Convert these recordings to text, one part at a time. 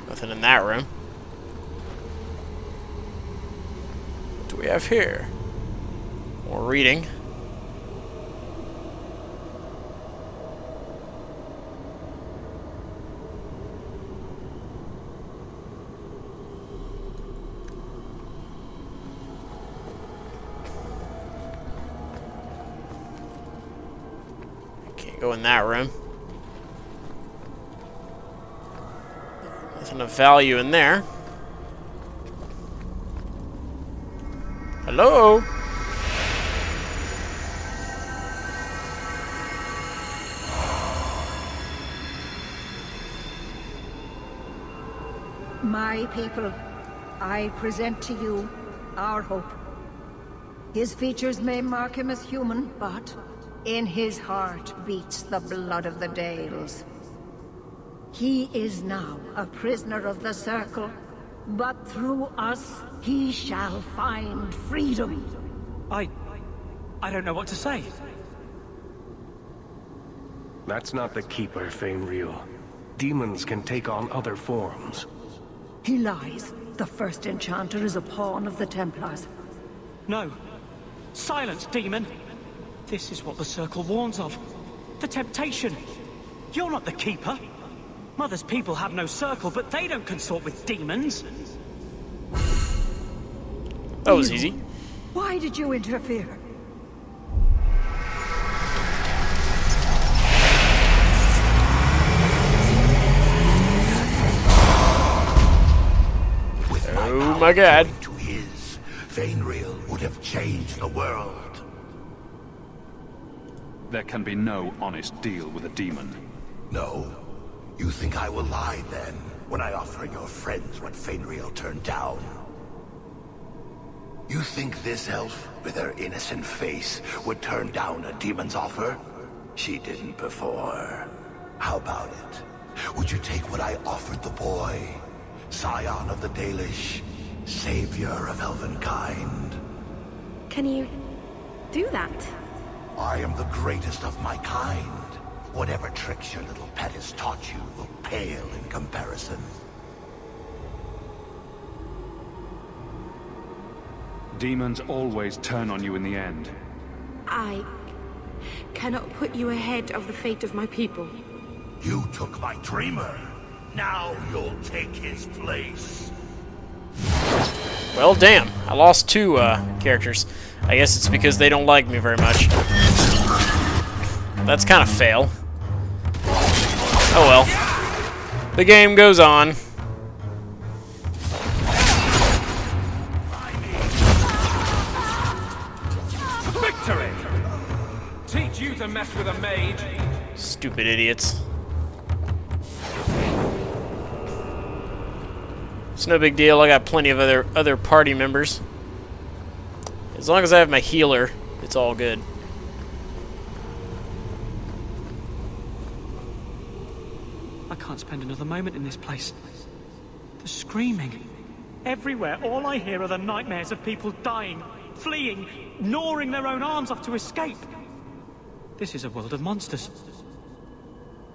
Nothing in that room. What do we have here? More reading. Can't go in that room. Nothing of value in there. Hello? My people, I present to you our hope. His features may mark him as human, but in his heart beats the blood of the Dales. He is now a prisoner of the Circle, but through us, he shall find freedom. I don't know what to say. That's not the Keeper, Fainreal. Demons can take on other forms. He lies. The first Enchanter is a pawn of the Templars. No. Silence, demon! This is what the Circle warns of. The temptation. You're not the Keeper. Mother's people have no Circle, but they don't consort with demons. That was easy. Why did you interfere? Oh my god. To his, Fainreal would have changed the world. There can be no honest deal with a demon. No. You think I will lie then, when I offer your friends what Fainreal turned down? You think this elf, with her innocent face, would turn down a demon's offer? She didn't before. How about it? Would you take what I offered the boy? Scion of the Dalish, savior of elvenkind. Can you do that? I am the greatest of my kind. Whatever tricks your little pet has taught you will pale in comparison. Demons always turn on you in the end. I cannot put you ahead of the fate of my people. You took my dreamer. Now you'll take his place. Well, damn. I lost two characters. I guess it's because they don't like me very much. That's kind of fail. Oh well. The game goes on. Victory! Teach you to mess with a mage. Stupid idiots. It's no big deal. I got plenty of other party members. As long as I have my healer, it's all good. I can't spend another moment in this place. The screaming. Everywhere, all I hear are the nightmares of people dying, fleeing, gnawing their own arms off to escape. This is a world of monsters.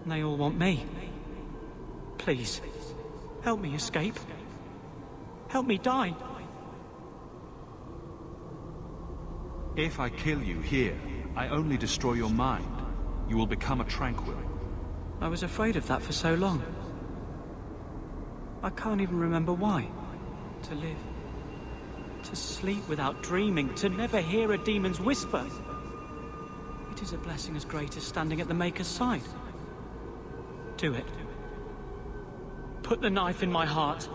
And they all want me. Please, help me escape. Help me die. If I kill you here, I only destroy your mind. You will become a tranquil. I was afraid of that for so long. I can't even remember why. To live. To sleep without dreaming. To never hear a demon's whisper. It is a blessing as great as standing at the Maker's side. Do it. Put the knife in my heart.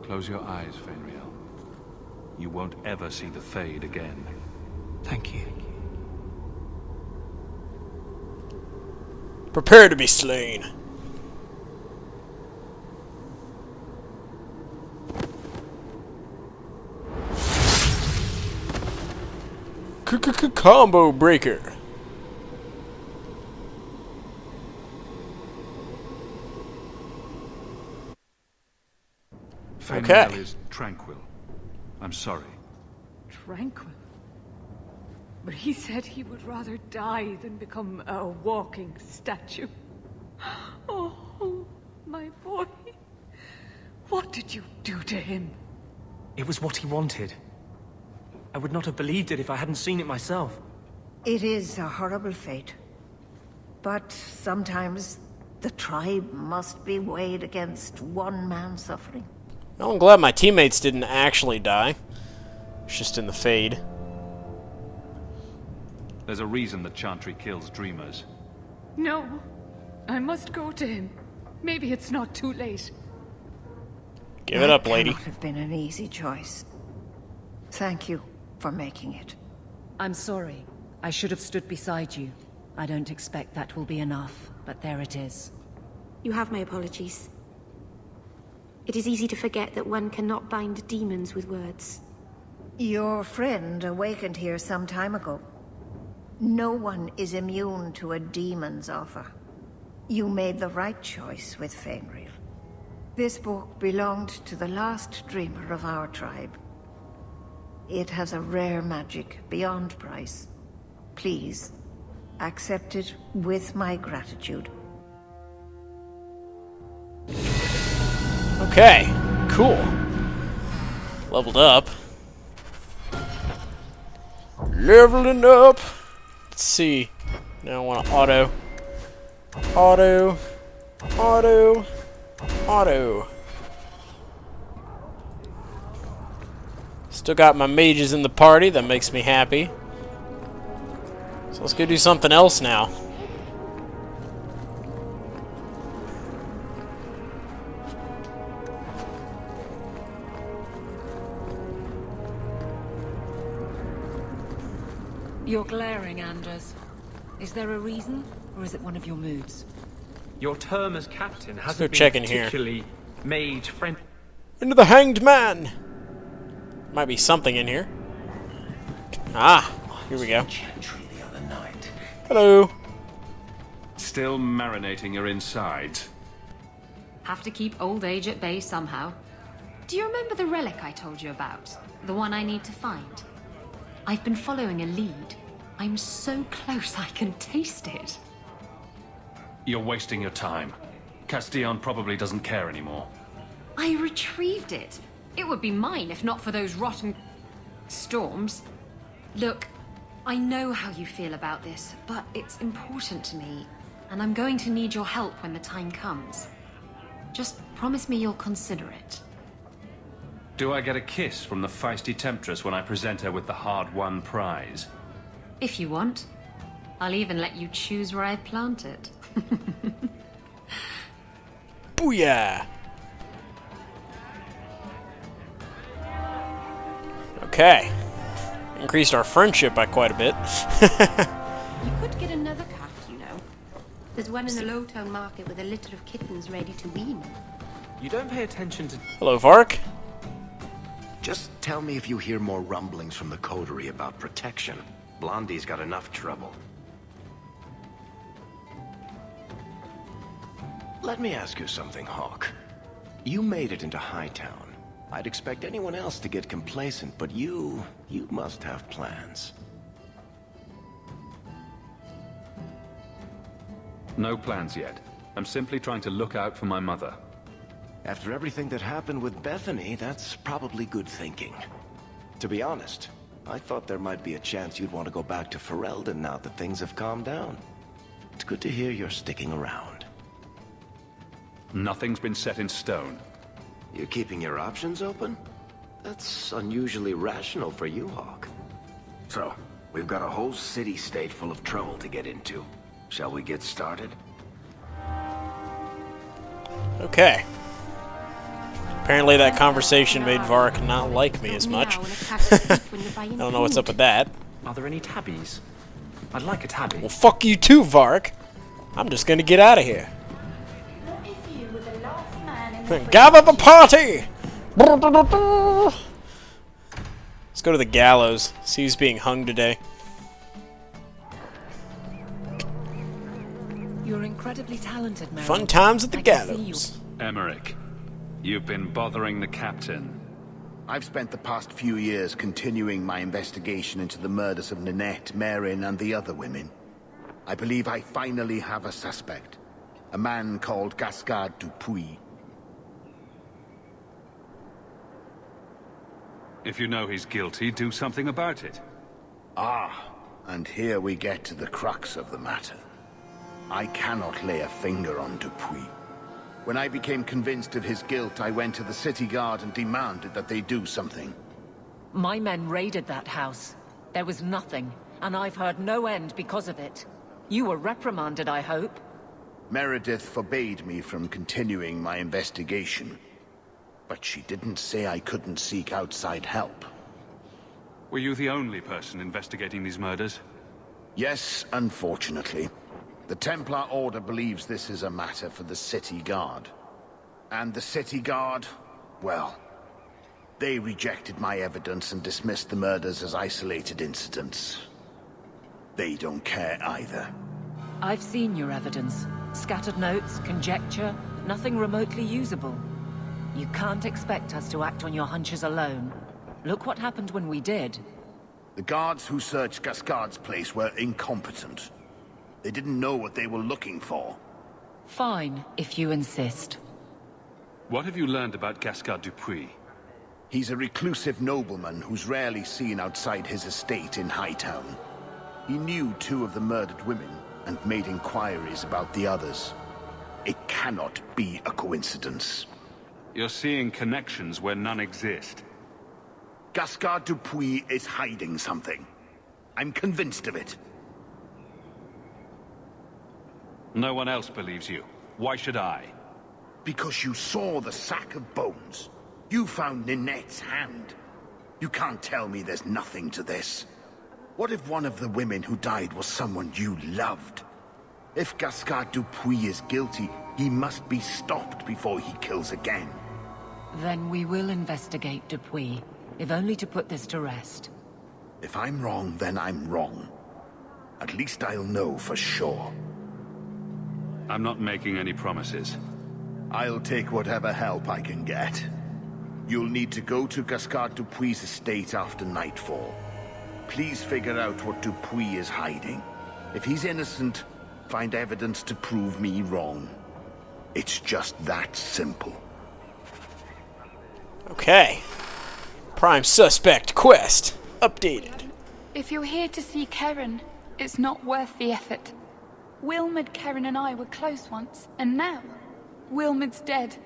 Close your eyes, Fainreal. You won't ever see the Fade again. Thank you. Prepare to be slain. Combo breaker. Fainreal is tranquil. I'm sorry. Tranquil? But he said he would rather die than become a walking statue. Oh, my boy. What did you do to him? It was what he wanted. I would not have believed it if I hadn't seen it myself. It is a horrible fate. But sometimes the tribe must be weighed against one man's suffering. Well, I'm glad my teammates didn't actually die. It's just in the fade. There's a reason that Chantry kills dreamers. No. I must go to him. Maybe it's not too late. Give it up, lady. That cannot have been an easy choice. Thank you for making it. I'm sorry. I should have stood beside you. I don't expect that will be enough, but there it is. You have my apologies. It is easy to forget that one cannot bind demons with words. Your friend awakened here some time ago. No one is immune to a demon's offer. You made the right choice with Fainreal. This book belonged to the last dreamer of our tribe. It has a rare magic beyond price. Please, accept it with my gratitude. Okay, cool. Leveled up. Leveling up. Let's see. Now I want to auto. Auto. Auto. Auto. Still got my mages in the party. That makes me happy. So let's go do something else now. You're glaring, Anders. Is there a reason, or is it one of your moods? Your term as captain go hasn't check been in here. particularly mage-friendly. Into the Hanged Man! Might be something in here. Ah, here we go. Hello. Still marinating your insides. Have to keep old age at bay somehow. Do you remember the relic I told you about? The one I need to find? I've been following a lead. I'm so close I can taste it. You're wasting your time. Castillon probably doesn't care anymore. I retrieved it. It would be mine if not for those rotten storms. Look, I know how you feel about this, but it's important to me, and I'm going to need your help when the time comes. Just promise me you'll consider it. Do I get a kiss from the feisty temptress when I present her with the hard-won prize? If you want. I'll even let you choose where I plant it. Booyah! Okay. Increased our friendship by quite a bit. You could get another cat, you know. There's one in the Lowtown market with a litter of kittens ready to wean. You don't pay attention to... Hello, Vark. Just tell me if you hear more rumblings from the coterie about protection. Blondie's got enough trouble. Let me ask you something, Hawk. You made it into Hightown. I'd expect anyone else to get complacent, but you must have plans. No plans yet. I'm simply trying to look out for my mother. After everything that happened with Bethany, that's probably good thinking. To be honest, I thought there might be a chance you'd want to go back to Ferelden now that things have calmed down. It's good to hear you're sticking around. Nothing's been set in stone. You're keeping your options open? That's unusually rational for you, Hawk. So, we've got a whole city-state full of trouble to get into. Shall we get started? Okay. Apparently that conversation made Vark not like me as much. I don't know what's up with that. Are there any tabbies? I'd like a tabby. Well, fuck you too, Vark. I'm just gonna get out of here. Gather the party! Let's go to the gallows. See who's being hung today. You're incredibly talented, Merrill. Fun times at the I can see gallows. Emmerich, you've been bothering the captain. I've spent the past few years continuing my investigation into the murders of Ninette, Marin, and the other women. I believe I finally have a suspect. A man called Gascard Dupuis. If you know he's guilty, do something about it. Ah, and here we get to the crux of the matter. I cannot lay a finger on Dupuis. When I became convinced of his guilt, I went to the city guard and demanded that they do something. My men raided that house. There was nothing, and I've heard no end because of it. You were reprimanded, I hope? Meredith forbade me from continuing my investigation. But she didn't say I couldn't seek outside help. Were you the only person investigating these murders? Yes, unfortunately. The Templar Order believes this is a matter for the City Guard. And the City Guard, well, they rejected my evidence and dismissed the murders as isolated incidents. They don't care either. I've seen your evidence. Scattered notes, conjecture, nothing remotely usable. You can't expect us to act on your hunches alone. Look what happened when we did. The guards who searched Gascard's place were incompetent. They didn't know what they were looking for. Fine, if you insist. What have you learned about Gascard Dupuis? He's a reclusive nobleman who's rarely seen outside his estate in Hightown. He knew 2 of the murdered women and made inquiries about the others. It cannot be a coincidence. You're seeing connections where none exist. Gascard Dupuis is hiding something. I'm convinced of it. No one else believes you. Why should I? Because you saw the sack of bones. You found Ninette's hand. You can't tell me there's nothing to this. What if one of the women who died was someone you loved? If Gascard Dupuis is guilty, he must be stopped before he kills again. Then we will investigate Dupuis, if only to put this to rest. If I'm wrong, then I'm wrong. At least I'll know for sure. I'm not making any promises. I'll take whatever help I can get. You'll need to go to Gascard Dupuis' estate after nightfall. Please figure out what Dupuis is hiding. If he's innocent, find evidence to prove me wrong. It's just that simple. Okay. Prime Suspect quest updated. If you're here to see Keren, it's not worth the effort. Wilmod, Keren and I were close once, and now Wilmod's dead.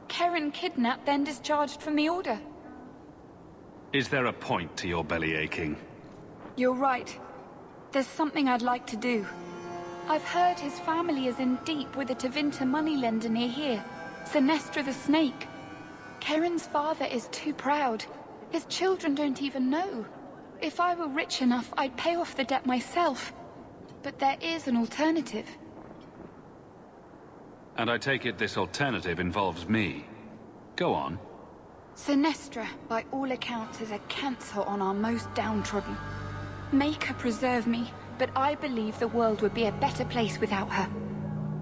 Keren kidnapped, then discharged from the Order. Is there a point to your belly aching? You're right. There's something I'd like to do. I've heard his family is in deep with a Tevinter moneylender near here, Sinestra the Snake. Keren's father is too proud. His children don't even know. If I were rich enough, I'd pay off the debt myself. But there is an alternative. And I take it this alternative involves me. Go on. Sinestra, by all accounts, is a cancer on our most downtrodden. Make her preserve me, but I believe the world would be a better place without her.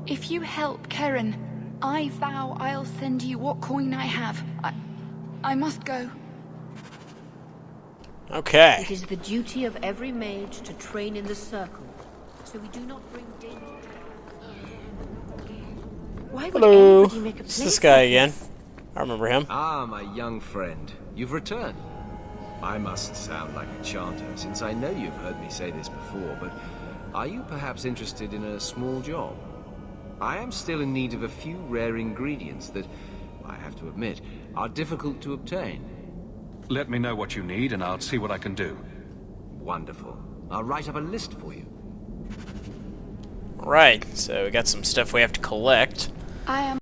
If you help Keren, I vow I'll send you what coin I have. I must go. Okay. It is the duty of every mage to train in the circle, so we do not bring danger. Why would Hello. anybody make a It's place this guy like again. this? I remember him. Ah, my young friend. You've returned. I must sound like a chanter, since I know you've heard me say this before, but are you perhaps interested in a small job? I am still in need of a few rare ingredients that, I have to admit, are difficult to obtain. Let me know what you need and I'll see what I can do. Wonderful. I'll write up a list for you. Right, so we got some stuff we have to collect. I am